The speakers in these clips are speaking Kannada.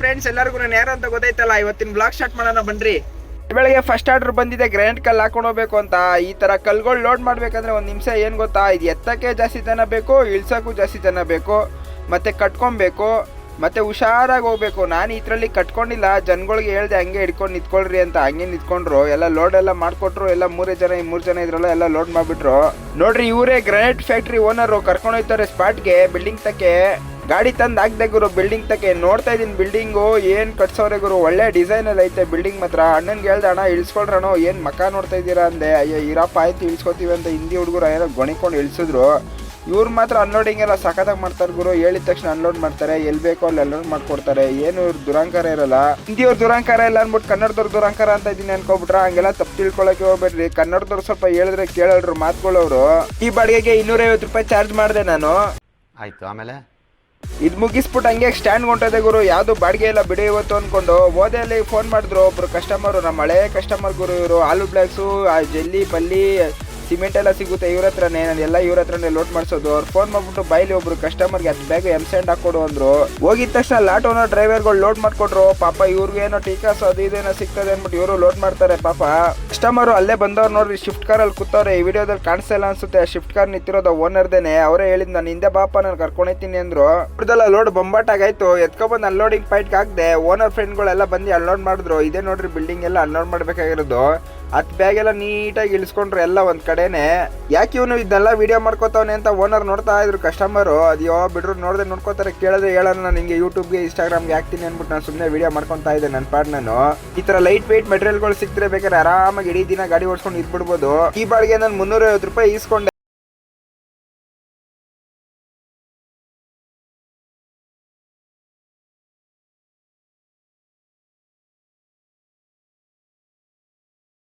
ಫ್ರೆಂಡ್ಸ್ ಎಲ್ಲರಿಗೂ ನಾನು ಯಾರು ಅಂತ ಗೊತ್ತಾಯ್ತಲ್ಲ. ಇವತ್ತಿನ ಬ್ಲಾಗ್ ಸ್ಟಾರ್ಟ್ ಮಾಡೋಣ ಬನ್ರಿ. ಬೆಳಗ್ಗೆ ಫಸ್ಟ್ ಆರ್ಡರ್ ಬಂದಿದೆ ಗ್ರಾನೈಟ್ ಕಲ್ಲು ಹಾಕೊಂಡು ಹೋಗ್ಬೇಕು ಅಂತ. ಈ ತರ ಕಲ್ಗಳು ಲೋಡ್ ಮಾಡ್ಬೇಕಂದ್ರೆ ಒಂದು ನಿಮಿಷ ಏನ್ ಗೊತ್ತಾ, ಇದು ಎತ್ತಕ್ಕೆ ಜಾಸ್ತಿ ಜನ ಬೇಕು, ಇಳ್ಸಕ್ಕೂ ಜಾಸ್ತಿ ಜನ ಬೇಕು, ಮತ್ತೆ ಕಟ್ಕೊಬೇಕು, ಮತ್ತೆ ಹುಷಾರಾಗಿ ಹೋಗ್ಬೇಕು. ನಾನು ಇದ್ರಲ್ಲಿ ಕಟ್ಕೊಂಡಿಲ್ಲ, ಜನಗಳಿಗೆ ಹೇಳ್ದೆ ಹಂಗೆ ಹಿಡ್ಕೊಂಡು ನಿಂತ್ಕೊಳ್ರಿ ಅಂತ. ಹಂಗೆ ನಿಂತ್ಕೊಂಡ್ರು, ಎಲ್ಲ ಲೋಡ್ ಎಲ್ಲ ಮಾಡ್ಕೊಟ್ರು. ಎಲ್ಲ ಮೂರು ಜನ ಇದ್ರಲ್ಲ, ಎಲ್ಲ ಲೋಡ್ ಮಾಡ್ಬಿಟ್ರು. ನೋಡ್ರಿ, ಇವರೇ ಗ್ರಾನೈಟ್ ಫ್ಯಾಕ್ಟ್ರಿ ಓನರು ಕರ್ಕೊಂಡು ಹೋಗ್ತಾರೆ ಸ್ಪಾಟ್ಗೆ, ಬಿಲ್ಡಿಂಗ್ ತಕ್ಕೆ ಗಾಡಿ ತಂದು ಹಾಕ್ದೆ ಗುರು. ಬಿಲ್ಡಿಂಗ್ ತಕ್ಕೆ ನೋಡ್ತಾ ಇದೀನಿ, ಬಿಲ್ಡಿಂಗು ಏನ್ ಕಟ್ಸೋರೆ ಗುರು, ಒಳ್ಳೆ ಡಿಸೈನ್ ಅಲ್ಲಿ ಐತೆ ಬಿಲ್ಡಿಂಗ್ ಮಾತ್ರ. ಅಣ್ಣನ್ಗೆ ಹೇಳ್ದೆ, ಅಣ್ಣ ಇಳಿಸ್ಕೊಳ್ರಣ, ಏನ್ ಮಕ್ಕ ನೋಡ್ತಾ ಇದ್ದೀರಾ ಅಂದೆ. ಅಯ್ಯೋ ಇರಪ್ಪ ಆಯ್ತು ಇಳಿಸ್ಕೊತೀವಿ ಅಂತ ಹಿಂದಿ ಹುಡುಗರು ಏನೋ ಗೊಣಿಕೊಂಡು ಇಳಿಸಿದ್ರು. ಇವ್ರು ಮಾತ್ರ ಅನ್ಲೋಡಿಂಗ್ ಎಲ್ಲ ಸಖತ್ತಾಗಿ ಮಾಡ್ತಾರೆ ಗುರು. ಹೇಳಿದ ತಕ್ಷಣ ಅನ್ಲೋಡ್ ಮಾಡ್ತಾರೆ, ಎಲ್ಲಿ ಬೇಕೋ ಅಲ್ಲಿ ಅನ್ಲೋಡ್ ಮಾಡ್ಕೊಡ್ತಾರೆ. ಏನು ಇವ್ರ ದುರಂಕಾರ ಇರಲ್ಲ. ಹಿಂದಿಯವ್ರ ದುರಂಕಾರ ಇಲ್ಲ ಅನ್ಬಿಟ್ಟು ಕನ್ನಡದವ್ರ ದುರಂಕಾರ ಅಂತ ಇದೀನಿ ಅನ್ಕೋಬಿಟ್ರ, ಹಂಗೆಲ್ಲ ತಪ್ಪು ತಿಳ್ಕೊಳಕ್ಕೆ ಹೋಗ್ಬೇಡ್ರಿ. ಕನ್ನಡದವ್ರು ಸ್ವಲ್ಪ ಹೇಳಿದ್ರೆ ಕೇಳಲ್ರು ಮಾತುಗಳವ್ರು. ಈ ಬಾಡಿಗೆಗೆ 250 ರೂಪಾಯಿ ಚಾರ್ಜ್ ಮಾಡಿದೆ ನಾನು. ಆಯ್ತು, ಆಮೇಲೆ ಇದು ಮುಗಿಸ್ಬಿಟ್ಟು ಹಂಗೆ ಸ್ಟ್ಯಾಂಡ್ ಹೊಂಟದೆ ಗುರು. ಯಾವ್ದು ಬಾಡಿಗೆ ಎಲ್ಲ ಬಿಡಿ ಇವತ್ತು ಅನ್ಕೊಂಡು ಓದೆಯಲ್ಲಿ ಫೋನ್ ಮಾಡಿದ್ರು ಒಬ್ರು ಕಸ್ಟಮರು, ನಮ್ಮ ಹಳೆ ಕಸ್ಟಮರ್ ಗುರು. ಇವರು ಆಲೂ ಬ್ಲಾಕ್ಸು, ಜೆಲ್ಲಿ ಪಲ್ಲಿ ಸಿಮೆಂಟ್ ಎಲ್ಲ ಸಿಗುತ್ತೆ ಇವ್ರ ಹತ್ರನೇ. ನಾನು ಎಲ್ಲ ಇವ್ರ ಹತ್ರನೇ ಲೋಡ್ ಮಾಡಿಸೋದು. ಅವ್ರು ಫೋನ್ ಮಾಡ್ಬಿಟ್ಟು ಬೈಲಿ ಒಬ್ರು ಕಸ್ಟಮರ್ಗೆ 10 ಬ್ಯಾಗ್ M-Sand ಹಾಕೊಡು ಅಂದ್ರು. ಹೋಗಿದ ತಕ್ಷಣ ಲಾಟ್ ಓನರ್ ಡ್ರೈವರ್ಗಳು ಲೋಡ್ ಮಾಡ್ಕೊಟ್ರು. ಪಾಪ ಇವ್ರಿಗೆ ಏನೋ ಟೀಕಾಸ್ ಅದು ಇದೇನೋ ಸಿಗ್ತದೆ ಅಂದ್ಬಿಟ್ಟು ಇವರು ಲೋಡ್ ಮಾಡ್ತಾರೆ. ಪಾಪ ಕಸ್ಟಮರು ಅಲ್ಲೇ ಬಂದವ್ರು ನೋಡ್ರಿ, ಶಿಫ್ಟ್ ಕಾರ್ ಅಲ್ಲಿ ಕೂತವ್ರೆ. ಈ ವಿಡಿಯೋದಲ್ಲಿ ಕಾಣಿಸ್ತಾ ಇಲ್ಲ ಅನ್ಸುತ್ತೆ, ಶಿಫ್ಟ್ ಕಾರ್ ನಿಂತಿರೋದು ಓನರ್ದೇನೆ. ಅವರೇ ಹೇಳಿದ್ ನಾನು ಹಿಂದೆ ಬಾಪ ನಾನು ಕರ್ಕೊಂಡೈತೀನಿ ಅಂದ್ರು. ಇವ್ರದೆಲ್ಲ ಲೋಡ್ ಬೊಂಬಾಟಾಗಾಯ್ತು. ಎತ್ಕೊಬಂದು ಅನ್ಲೋಡಿಂಗ್ ಪಾಯಿಂಟ್ ಹಾಕ್ದೆ. ಓನರ್ ಫ್ರೆಂಡ್ಗಳೆಲ್ಲ ಬಂದು ಅನ್ಲೋಡ್ ಮಾಡಿದ್ರು. ಇದೇ ನೋಡ್ರಿ ಬಿಲ್ಡಿಂಗ್ ಎಲ್ಲ ಅನ್ಲೋಡ್ ಮಾಡ್ಬೇಕಾಗಿರೋದು. 10 ಬ್ಯಾಗ್ ಎಲ್ಲ ನೀಟಾಗಿ ಇಳಿಸ್ಕೊಂಡ್ರು ಎಲ್ಲ ಒಂದ್ ಕಡೆನೆ. ಯಾಕೆ ಇವನು ಇದೆಲ್ಲ ವಿಡಿಯೋ ಮಾಡ್ಕೋತಾವನೆ ಅಂತ ಓನರ್ ನೋಡ್ತಾ ಇದ್ರು ಕಸ್ಟಮರು. ಅದ್ಯೋ ಬಿಡ್ರು, ನೋಡ್ದೆ ನೋಡ್ಕೋತಾರೆ, ಕೇಳಿದ್ರೆ ಹೇಳೋಣ ನಾನು ಹಿಂಗೆ ಯೂಟ್ಯೂಬ್ಗೆ ಇನ್ಸ್ಟಾಗ್ರಾಮ್ಗೆ ಹಾಕ್ತೀನಿ ಅನ್ಬಿಟ್ಟು ನಾನು ಸುಮ್ಮನೆ ವಿಡಿಯೋ ಮಾಡ್ಕೊತಾ ಇದ್ದೆ ನನ್ನ ಪಾಡ್. ನಾನು ಈ ತರ ಲೈಟ್ ವೆಯ್ಟ್ ಮೆಟೀರಿಯಲ್ಗಳು ಸಿಕ್ತಿರೆ ಬೇಕಾದ್ರೆ ಆರಾಮಾಗಿ ಇಡೀ ದಿನ ಗಾಡಿ ಓಡಿಸ್ಕೊಂಡು ಇದ್ಬಿಡ್ಬೋದು. ಈ ಬಾಡಿಗೆ ನಾನು 350 ರೂಪಾಯಿ ಈಸ್ಕೊಂಡೆ.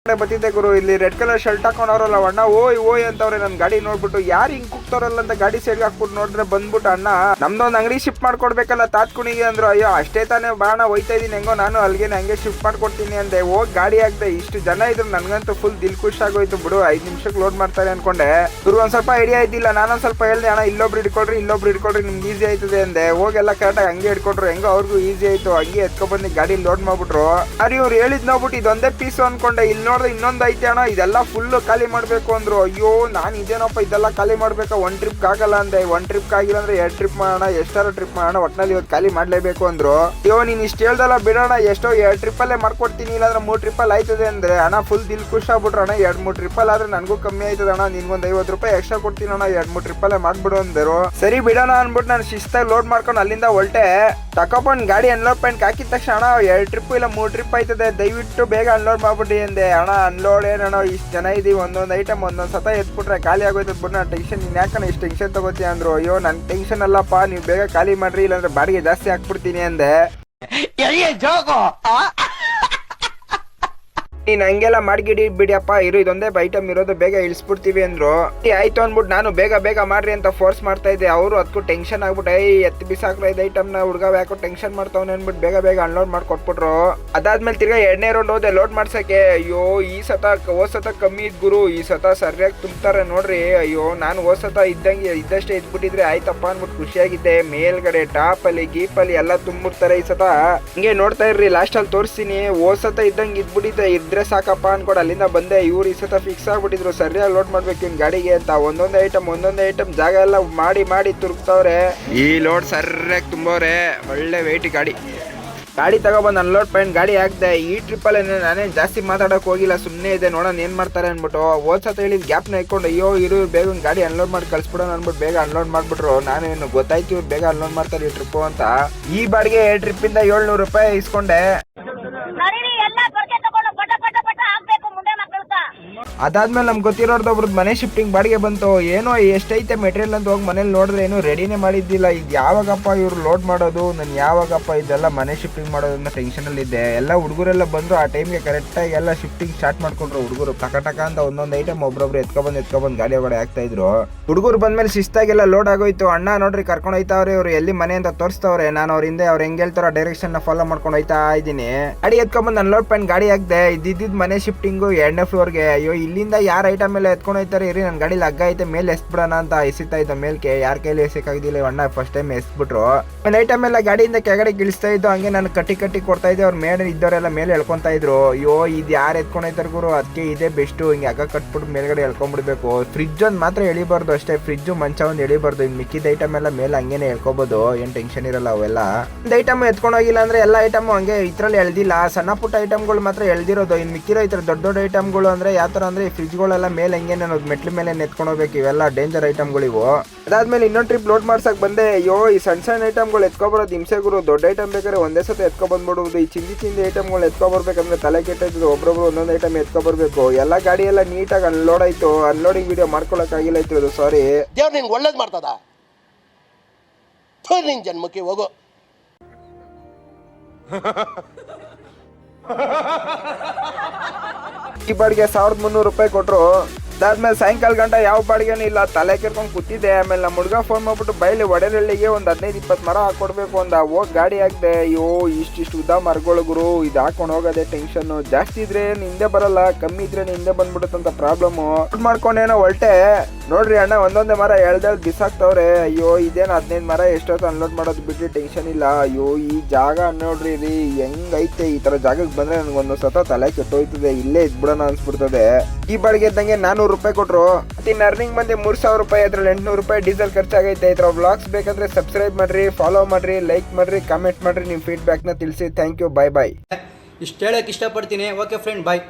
ಬತ್ತಿದ್ದೆ ಗುರು. ಇಲ್ಲಿ ರೆಡ್ ಕಲರ್ ಶರ್ಟ್ ಹಾಕೊಂಡವ್ರಲ್ಲ ಅಣ್ಣ, ಓಯ್ ಅಂತವ್ರೆ. ನನ್ ಗಾಡಿ ನೋಡ್ಬಿಟ್ಟು ಯಾರು ಹಿಂಗ್ ಕುಕ್ತವ್ರಲ್ಲ ಅಂತ ಗಾಡಿ ಸೈಡ್ಗೆ ಹಾಕ್ಬಿಟ್ಟು ನೋಡ್ರೆ ಬಂದ್ಬಿಟ್ಟು, ಅಣ್ಣ ನಮ್ದೊಂದು ಅಂಗಡಿ ಶಿಫ್ಟ್ ಮಾಡ್ಕೊಡ್ಬೇಕಲ್ಲ ತಾತ್ಕುಣಿಗೆ ಅಂದ್ರು. ಅಯ್ಯೋ ಅಷ್ಟೇ ತಾನೇ ಬಾಣ, ಹೋಯ್ತಾ ಇದೀನಿ ಹೆಂಗೋ ನಾನು ಅಲ್ಲಿಗೆ ಹಂಗೆ ಶಿಫ್ಟ್ ಮಾಡ್ಕೊಡ್ತೀನಿ ಅಂದೆ. ಹೋಗಿ ಗಾಡಿ ಹಾಕ್ದೆ. ಇಷ್ಟು ಜನ ಇದ್ರು, ನನ್ಗಂತೂ ಫುಲ್ ದಿಲ್ ಖುಷ್ ಆಗೋಯ್ತು ಬಿಡು. 5 ನಿಮಿಷಕ್ಕೆ ಲೋಡ್ ಮಾಡ್ತಾರೆ ಅನ್ಕೊಂಡೆ. ಗುರು ಒಂದ್ ಸ್ವಲ್ಪ ಐಡಿಯಾ ಇದ್ದಿಲ್ಲ. ನಾನೊಂದ್ ಸ್ವಲ್ಪ ಹೇಳ್ದೆ, ಅಣ್ಣ ಇಲ್ಲೊಬ್ರು ಇಟ್ಕೊಳ್ರಿ ನಿಮ್ಗೆ ಈಸಿ ಆಯ್ತದೆ ಅಂದೆ. ಹೋಗೆಲ್ಲ ಕರೆಕ್ಟಾಗಿ ಹಂಗೆ ಇಟ್ಕೊಟ್ರು. ಹೆಂಗೋ ಅವ್ರಿಗೂ ಈಸಿ ಆಯ್ತು. ಹಂಗೆ ಎತ್ಕೊಬಂದು ಗಾಡಿ ಲೋಡ್ ಮಾಡ್ಬಿಟ್ರು. ಅರಿ ಇವ್ರು ಹೇಳಿದ್ ನೋಡ್ಬಿಟ್ಟು ಇದೊಂದೇ ಪೀಸು ಅನ್ಕೊಂಡೆ. ಇಲ್ಲಿ ನೋಡ್ದೆ ಇನ್ನೊಂದು ಐತೆ ಅಣ್ಣ, ಇದೆಲ್ಲ ಫುಲ್ ಖಾಲಿ ಮಾಡ್ಬೇಕು ಅಂದ್ರು. ಅಯ್ಯೋ ನಾನು ಇದೇನಪ್ಪ ಇದೆಲ್ಲ ಖಾಲಿ ಮಾಡ್ಬೇಕಾ, 1 ಟ್ರಿಪ್ ಆಗಲ್ಲ ಅಂದೆ. 1 ಟ್ರಿಪ್ ಆಗಿಲ್ಲ ಅಂದ್ರೆ 2 ಟ್ರಿಪ್ ಮಾಡೋಣ, ಎಷ್ಟಾರ ಟ್ರಿಪ್ ಮಾಡೋಣ, ಒಟ್ನಲ್ಲಿ ಇವತ್ತು ಖಾಲಿ ಮಾಡ್ಲೇಬೇಕು ಅಂದ್ರು. ಅಯ್ಯೋ ನೀನ್ ಇಷ್ಟ ಹೇಳ್ದಲ್ಲ ಬಿಡೋಣ, ಎಷ್ಟೋ 2 ಟ್ರಿಪ್ಪಲ್ಲೇ ಮಾಡ್ಕೊಡ್ತೀನಿ, ಇಲ್ಲಾಂದ್ರೆ 3 ಟ್ರಿಪ್ಪಲ್ಲಿ ಆಯ್ತದೆ ಅಂದ್ರೆ. ಅಣ್ಣ ಫುಲ್ ದಿಲ್ ಖುಷ್ ಆಗ್ಬಿಟ್ರು. ಅಣ್ಣ 2-3 ಟ್ರಿಪ್ಪಲ್ ಆದ್ರೆ ನನಗೂ ಕಮ್ಮಿ ಆಯ್ತದ ಅಣ್ಣ, ನಿನ್ಗೊಂದು 50 ರೂಪಾಯಿ ಎಕ್ಸ್ಟ್ರಾ ಕೊಡ್ತೀನಿ ಅಣ್ಣ, 2-3 ಟ್ರಿಪ್ಪಲ್ಲೇ ಮಾಡ್ಬಿಡು ಅಂದರು. ಸರಿ ಬಿಡೋಣ ಅನ್ಬಿಟ್ಟು ನಾನು ಶಿಸ್ತಾಗಿ ಲೋಡ್ ಮಾಡ್ಕೊಂಡು ಅಲ್ಲಿಂದ ಹೊರಟೆ. ತಕೊಂಡ್ ಗಾಡಿ ಅನ್ಲೋಡ್ ಪಾಯಿಂಟ್ ಹಾಕಿದ ತಕ್ಷಣ, ಅಣ್ಣ 2 ಟ್ರಿಪ್ ಇಲ್ಲ 3 ಟ್ರಿಪ್ ಆಯ್ತದೆ, ದಯವಿಟ್ಟು ಬೇಗ ಅನ್ಲೋಡ್ ಮಾಡ್ಬಿಡಿ ಅಂದೆ. ಅಣ್ಣ ಅನ್ಲೋಡ್ ಏನೋ ಇಷ್ಟು ಜನ ಇದೀವಿ, ಒಂದೊಂದು ಐಟಮ್ ಒಂದೊಂದು ಸತ ಎತ್ಬಿಟ್ರೆ ಖಾಲಿ ಆಗೋಯ್ತದ ಬಿಡು, ನಾನು ಟೆನ್ಷನ್, ನೀನು ಯಾಕಣ್ಣ ಇಷ್ಟು ಟೆನ್ಷನ್ ತಗೋತೀಯ ಅಂದ್ರು. ಅಯ್ಯೋ ನನ್ ಟೆನ್ಷನ್ ಅಲ್ಲಪ್ಪ, ನೀವು ಬೇಗ ಖಾಲಿ ಮಾಡ್ರಿ, ಇಲ್ಲಾಂದ್ರೆ ಬಾಡಿಗೆ ಜಾಸ್ತಿ ಹಾಕ್ಬಿಡ್ತೀನಿ ಅಂದೆ. ನೀನ್ ಹಂಗೆಲ್ಲ ಮಾಡ್ಗಿಡಿ ಬಿಡಿಯಪ್ಪ, ಇದೊಂದೇ ಐಟಮ್ ಇರೋದು, ಬೇಗ ಇಳಿಸ್ಬಿಡ್ತೀವಿ ಅಂದ್ರು. ಆಯ್ತು ಅನ್ಬಿಟ್ಟು ನಾನು ಬೇಗ ಮಾಡ್ರಿ ಅಂತ ಫೋರ್ಸ್ ಮಾಡ್ತಾ ಇದ್ದೆ. ಅವರು ಅದಕ್ಕೂ ಟೆನ್ಷನ್ ಆಗ್ಬಿಟ್ಟು, ಎತ್ತಿ ಬಿಸಾಕ್ರ ಇದು ಐಟಮ್ ನ ಹುಡುಗ ಯಾಕೋ ಟೆನ್ಷನ್ ಮಾಡ್ತಾವನೆ ಅನ್ಬಿಟ್ಟು ಬೇಗ ಅನ್ಲೋಡ್ ಮಾಡ್ಕೊಟ್ಬಿಟ್ರು. ಅದಾದ್ಮೇಲೆ ತಿರ್ಗಾ 2ನೇ ರೌಂಡ್ ಹೋದೆ ಲೋಡ್ ಮಾಡ್ಸಕ್ಕೆ. ಅಯ್ಯೋ ಈ ಹೋದ್ ಸತ ಕಮ್ಮಿ ಇದ್ ಗುರು, ಈ ಸತ ಸರಿಯಾಗಿ ತುಂಬ್ತಾರೆ ನೋಡ್ರಿ. ಅಯ್ಯೋ ನಾನು ಹೋದ್ ಸತ ಇದ್ದಷ್ಟೇ ಇದ್ಬಿಟ್ಟಿದ್ರೆ ಆಯ್ತಪ್ಪ ಅನ್ಬಿಟ್ಟು ಖುಷಿಯಾಗಿದ್ದೆ. ಮೇಲ್ಗಡೆ ಟಾಪ್ ಅಲ್ಲಿ ಗೀಪಲ್ಲಿ ಎಲ್ಲ ತುಂಬಿಡ್ತಾರೆ. ಈ ಸತ ಹಿಂಗೆ ನೋಡ್ತಾ ಇರ್ರಿ, ಲಾಸ್ಟ್ ಅಲ್ಲಿ ತೋರಿಸ್ತೀನಿ. ಹೋದ್ ಸತ ಇದ್ದಂಗೆ ಇದ್ಬಿಟ್ಟಿದ್ದೆ, ಇದ್ರೆ ಸಾಕಪ್ಪ ಅನ್ಕೊಂಡು ಅಲ್ಲಿಂದ ಬಂದೆ. ಇವ್ರು ಈ ಸತ ಫಿಕ್ಸ್ ಆಗ್ಬಿಟ್ಟಿದ್ರು, ಸರಿಯಾಗಿ ಲೋಡ್ ಮಾಡ್ಬೇಕು ಇನ್ ಗಾಡಿಗೆ ಅಂತ. ಒಂದೊಂದೇ ಐಟಮ್ ಜಾಗ ಎಲ್ಲ ಮಾಡಿ ತುರುಕ್ತವ್ರೆ. ಈ ಲೋಡ್ ಸರಿಯಾಗಿ ತುಂಬೋರೆ. ಒಳ್ಳೆ ವೆಯ್ಟ್ ಗಾಡಿ ತಗೊಬಂದು ಅನ್ಲೋಡ್ ಪಾಯಿಂಟ್ ಗಾಡಿ ಹಾಕ್ದೆ. ಈ ಟ್ರಿಪ್ಪಲ್ಲಿ ನಾನೇ ಜಾಸ್ತಿ ಮಾತಾಡಕ್ ಹೋಗಿಲ್ಲ, ಸುಮ್ಮನೆ ಇದೆ ನೋಡೋಣ ಏನ್ ಮಾಡ್ತಾರೆ ಅನ್ಬಿಟ್ಟು. ಹೋದ್ ಸತ ಹೇಳಿದ್ ಗ್ಯಾಪ್ನ ಇಟ್ಕೊಂಡು, ಅಯ್ಯೋ ಇರು ಬೇಗ ಗಾಡಿ ಅನ್ಲೋಡ್ ಮಾಡಿ ಕಳ್ಸ್ಬಿಡೋಣ ಅನ್ಬಿಟ್ಟು ಬೇಗ ಅನ್ಲೋಡ್ ಮಾಡ್ಬಿಟ್ರು. ನಾನೇನು ಗೊತ್ತಾಯ್ತು ಇವ್ರು ಬೇಗ ಅನ್ಲೋಡ್ ಮಾಡ್ತಾರೆ ಈ ಟ್ರಿಪ್ಪು ಅಂತ. ಈ ಬಾಡಿಗೆ ಟ್ರಿಪ್ಪಿಂದ 700 ರೂಪಾಯಿ ಇಸ್ಕೊಂಡೆ. ಅದಾದ್ಮೇಲೆ ನಮ್ಗೆ ಗೊತ್ತಿರೋರ್ದು ಒಬ್ರದ್ದು ಮನೆ ಶಿಫ್ಟಿಂಗ್ ಬಾಡಿಗೆ ಬಂತು. ಏನೋ ಎಷ್ಟೈತೆ ಮೆಟೀರಿಯಲ್ ಅಂತ ಹೋಗಿ ಮನೇಲಿ ನೋಡಿದ್ರೆ ಏನು ರೆಡಿನೇ ಮಾಡಿದ್ದಿಲ್ಲ. ಇದು ಯಾವಾಗಪ್ಪ ಇವ್ರು ಲೋಡ್ ಮಾಡೋದು, ನಾನು ಯಾವಾಗಪ್ಪ ಇದೆಲ್ಲ ಮನೆ ಶಿಫ್ಟಿಂಗ್ ಮಾಡೋದು ಅನ್ನೋ ಟೆನ್ಷನಲ್ಲಿ ಇದ್ದೆ. ಎಲ್ಲ ಹುಡುಗರೆಲ್ಲ ಬಂದ್ರು ಆ ಟೈಮ್ಗೆ ಕರೆಕ್ಟಾಗಿ ಎಲ್ಲ ಶಿಫ್ಟಿಂಗ್ ಸ್ಟಾರ್ಟ್ ಮಾಡ್ಕೊಂಡ್ರು ಹುಡುಗರು. ಟಕ ಅಂತ ಒಂದೊಂದು ಐಟಮ್ ಒಬ್ಬೊಬ್ರು ಎತ್ಕೊಬಂದು ಗಾಡಿ ಒಳಗಡೆ ಆಗ್ತಾ ಇದ್ರು. ಹುಡುಗರು ಬಂದ್ಮೇಲೆ ಶಿಸ್ತಾಗೆಲ್ಲ ಲೋಡ್ ಆಗೋಯ್ತು. ಅಣ್ಣ ನೋಡ್ರಿ ಕರ್ಕೊಂಡು ಹೋಯ್ತಾವ್ರೆ, ಇವ್ರು ಎಲ್ಲಿ ಮನೆ ಅಂತ ತೋರಿಸ್ತವ್ರೆ. ನಾನು ಅವ್ರ ಹಿಂದೆ ಅವ್ರು ಹೆಂಗ್ ಹೇಳ್ತಾರೋ ಡೈರೆಕ್ಷನ್ ನ ಫಾಲೋ ಮಾಡ್ಕೊಂಡು ಹೋಯ್ತಾ ಇದ್ದೀನಿ. ಗಾಡಿ ಎತ್ಕೊಂಬಂದು ಅನ್ಲೋಡ್ ಪಾಯಿಂಟ್ ಗಾಡಿ ಹಾಕ್ದೆ. ಇದ್ದಿದ್ದು ಮನೆ ಶಿಫ್ಟಿಂಗು 2ನೇ ಫ್ಲೋರ್ಗೆ. ಅಯ್ಯೋ ಇಲ್ಲಿಂದ ಯಾರ ಐಟಮ್ ಎಲ್ಲ ಎತ್ಕೊಂಡು ಹೋಯ್ತಾರೆ ಇರಿ, ನನ್ನ ಗಾಡಿಲಿ ಹಗ್ಗ ಐತೆ ಮೇಲೆ ಎಸ್ಬಿಡೋಣ ಅಂತ ಎಸಿತಾ ಇದ್ದ ಮೇಲ್ಕೆ. ಯಾರ ಕೈಲಿ ಎಸಕ್ಕಾಗಿದ್ದಿಲ್ಲ, ಅಣ್ಣ ಫಸ್ಟ್ ಟೈಮ್ ಎಸ್ಬಿಟ್ರು. ನನ್ನ ಐಟಮ್ ಎಲ್ಲ ಗಾಡಿಯಿಂದ ಕೆಳಗಡೆ ಗಿಳಿಸ್ತಾ ಇದ್ದು, ಹಂಗೆ ನಾನು ಕಟ್ಟಿ ಕೊಡ್ತಾ ಇದ್ದೆ. ಅವ್ರ ಮೇಲೆ ಇದ್ದವರೆಲ್ಲ ಮೇಲೆ ಎಳ್ಕೊಂತಾ ಇದ್ರು. ಅಯ್ಯೋ ಇದು ಯಾರು ಎತ್ಕೊಂಡು ಹೋಯ್ತಾರೆ ಗುರು, ಅದಕ್ಕೆ ಇದೇ ಬೆಸ್ಟ್. ಹಿಂಗೆ ಹಗ್ಗ ಕಟ್ಬಿಟ್ಟು ಮೇಲ್ಗಡೆ ಎಳ್ಕೊಂಡ್ಬಿಡ್ಬೇಕು. ಫ್ರಿಜ್ ಒಂದು ಮಾತ್ರ ಎಳಿಬಾರ್ದು ಅಷ್ಟೇ, ಫ್ರಿಜ್ಜು ಮಂಚ ಒಂದು ಎಳಿಬಾರ್ದು. ಇನ್ನು ಮಿಕ್ಕಿದ ಐಟಮ್ ಎಲ್ಲ ಮೇಲೆ ಹಂಗೇನೆ ಎಳ್ಕೊಬೋದು, ಏನು ಟೆನ್ಷನ್ ಇರಲ್ಲ ಅವೆಲ್ಲ. ಒಂದು ಐಟಮ್ ಎತ್ಕೊಂಡು ಹೋಗಿಲ್ಲ ಅಂದ್ರೆ ಎಲ್ಲ ಐಟಮ್ ಹಂಗೆ ಇದ್ರಲ್ಲಿ ಎಳ್ದಿಲ್ಲ. ಸಣ್ಣ ಪುಟ್ಟ ಐಟಮ್ಗಳು ಮಾತ್ರ ಎಳ್ದಿರೋದು. ಇನ್ನು ಮಿಕ್ಕಿರೋ ಈ ಥರ ದೊಡ್ಡ ಐಟಮ್ಗಳು ಅಂದ್ರೆ ಯಾವ ಥರ ಅಂದ್ರೆ ಈ ಫ್ರಿಜ್ಗಳೆಲ್ಲ ಮೇಲೆ ಹಂಗೆ ನಾನು ಮೆಟ್ಲ ಮೇಲೆ ಎತ್ಕೊಂಡು ಹೋಗ್ಬೇಕು. ಇವೆಲ್ಲ ಡೇಂಜರ್ ಐಟಮ್ಗಳು ಇವು. ಅದಾದ್ಮೇಲೆ ಇನ್ನೊಂದು ಟ್ರಿಪ್ ಲೋಡ್ ಮಾಡ್ಸಕ್ ಬಂದೆ. ಅಯ್ಯೋ ಈ ಸಣ್ಣ ಐಟಮ್ಗಳು ಎತ್ಕೊಬರೋದು ಹಿಂಸೆ ಗುರು. ದೊಡ್ಡ ಐಟಮ್ ಬೇಕಾದ್ರೆ ಒಂದೇ ಸತಿ ಎತ್ಕೊಬಂದ್ಬಿಡುವುದು. ಈ ಚಿಂದಿ ಐಟಮ್ಗಳು ಎತ್ಕೊಬರ್ಬೇಕಂದ್ರೆ ತಲೆ ಕೆಟ್ಟಿದ್ದು. ಒಬ್ಬೊಬ್ರು ಒಂದೊಂದು ಐಟಮ್ ಎತ್ಕೊಬರ್ಬೇಕು. ಎಲ್ಲ ಗಾಡಿ ಎಲ್ಲ ನೀಟಾಗಿ ಅನ್ಲೋಡ್ ಆಯ್ತು. ಅನ್ಲೋಡಿಂಗ್ ವಿಡಿಯೋ ಮಾಡ್ಕೊಳಕ್ಕಾಗಿಲ್ಲ ಇತ್ತು, ಸಾರಿ. ದೇವ್ರು ನಿನ್ಗೆ ಒಳ್ಳೇದು ಮಾಡ್ತದ, ನಿನ್ ಜನ್ಮಕ್ಕೆ ಹೋಗೋ. ಈ ಬಾಡಿಗೆ 1300 ರೂಪಾಯಿ ಕೊಟ್ರು. ಅದಾದ್ಮೇಲೆ ಸಾಯಂಕಾಲ ಗಂಟ ಯಾವ ಬಾಡಿಗೆನೂ ಇಲ್ಲ, ತಲೆ ಕೆರ್ಕೊಂಡು ಕೂತಿದ್ದೆ. ಆಮೇಲೆ ನಮ್ಮ ಹುಡುಗ ಫೋನ್ ಮಾಡ್ಬಿಟ್ಟು ಬೈಲಿ ಒಡೆರಳ್ಳಿಗೆ ಒಂದು 15-20 ಮರ ಹಾಕೊಡ್ಬೇಕು ಅಂದ. ಹೋಗಿ ಗಾಡಿ ಹಾಕ್ದೆ. ಅಯ್ಯೋ ಇಷ್ಟಿಷ್ಟು ಉದ್ದ ಮರಗಳು ಗುರು, ಇದು ಹಾಕೊಂಡು ಹೋಗೋದೇ ಟೆನ್ಷನ್. ಜಾಸ್ತಿ ಇದ್ರೆ ಹಿಂದೆ ಬರಲ್ಲ, ಕಮ್ಮಿ ಇದ್ರೆ ಹಿಂದೆ ಬಂದ್ಬಿಡುತ್ತಂತ ಪ್ರಾಬ್ಲಮ್ಮು. ಮಾಡ್ಕೊಂಡೇನೋ ಹೊಲ್ಟೆ. ನೋಡ್ರಿ ಅಣ್ಣ ಒಂದೊಂದೇ ಮರ ಎಳ್ದೇಳ್ ಬಿಸಾಕ್ತವ್ರೆ. ಅಯ್ಯೋ ಇದೇನು 15 ಮರ ಎಷ್ಟೊತ್ತು ಅನ್ಲೋಡ್ ಮಾಡೋದು ಬಿಟ್ಟು ಟೆನ್ಷನ್ ಇಲ್ಲ. ಅಯ್ಯೋ ಈ ಜಾಗ ನೋಡ್ರಿ ರೀ ಹೆಂಗೈತೆ. ಈ ತರ ಜಾಗಕ್ಕೆ ಬಂದ್ರೆ ನನಗೊಂದು ಸತ ತಲೆ ಕೆಟ್ಟೋಯ್ತದೆ, ಇಲ್ಲೇ ಇದ್ಬಿಡೋಣ ಅನ್ಸ್ಬಿಡ್ತದೆ. ಈ ಬಾಡಿಗೆ ಇದ್ದಂಗೆ 400 ರೂಪಾಯಿ ಕೊಟ್ರು. ಇನ್ನು ಅರ್ನಿಂಗ್ ಬಂದೆ 3000 ರೂಪಾಯಿ. ಅದ್ರಲ್ಲಿ 800 ರೂಪಾಯಿ ಡೀಸೆಲ್ ಖರ್ಚಾಗೈತೆ. ಇದ್ರ ವ್ಲಾಗ್ಸ್ ಬೇಕಾದ್ರೆ ಸಬ್ಸ್ಕ್ರೈಬ್ ಮಾಡ್ರಿ, ಫಾಲೋ ಮಾಡ್ರಿ, ಲೈಕ್ ಮಾಡ್ರಿ, ಕಮೆಂಟ್ ಮಾಡ್ರಿ, ನಿಮ್ಮ ಫೀಡ್ಬ್ಯಾಕ್ನ ತಿಳಿಸಿ. ಥ್ಯಾಂಕ್ ಯು, ಬಾಯ್ ಬಾಯ್. ಇಷ್ಟು ಹೇಳಕ್ಕೆ ಇಷ್ಟಪಡ್ತೀನಿ. ಓಕೆ ಫ್ರೆಂಡ್, ಬಾಯ್.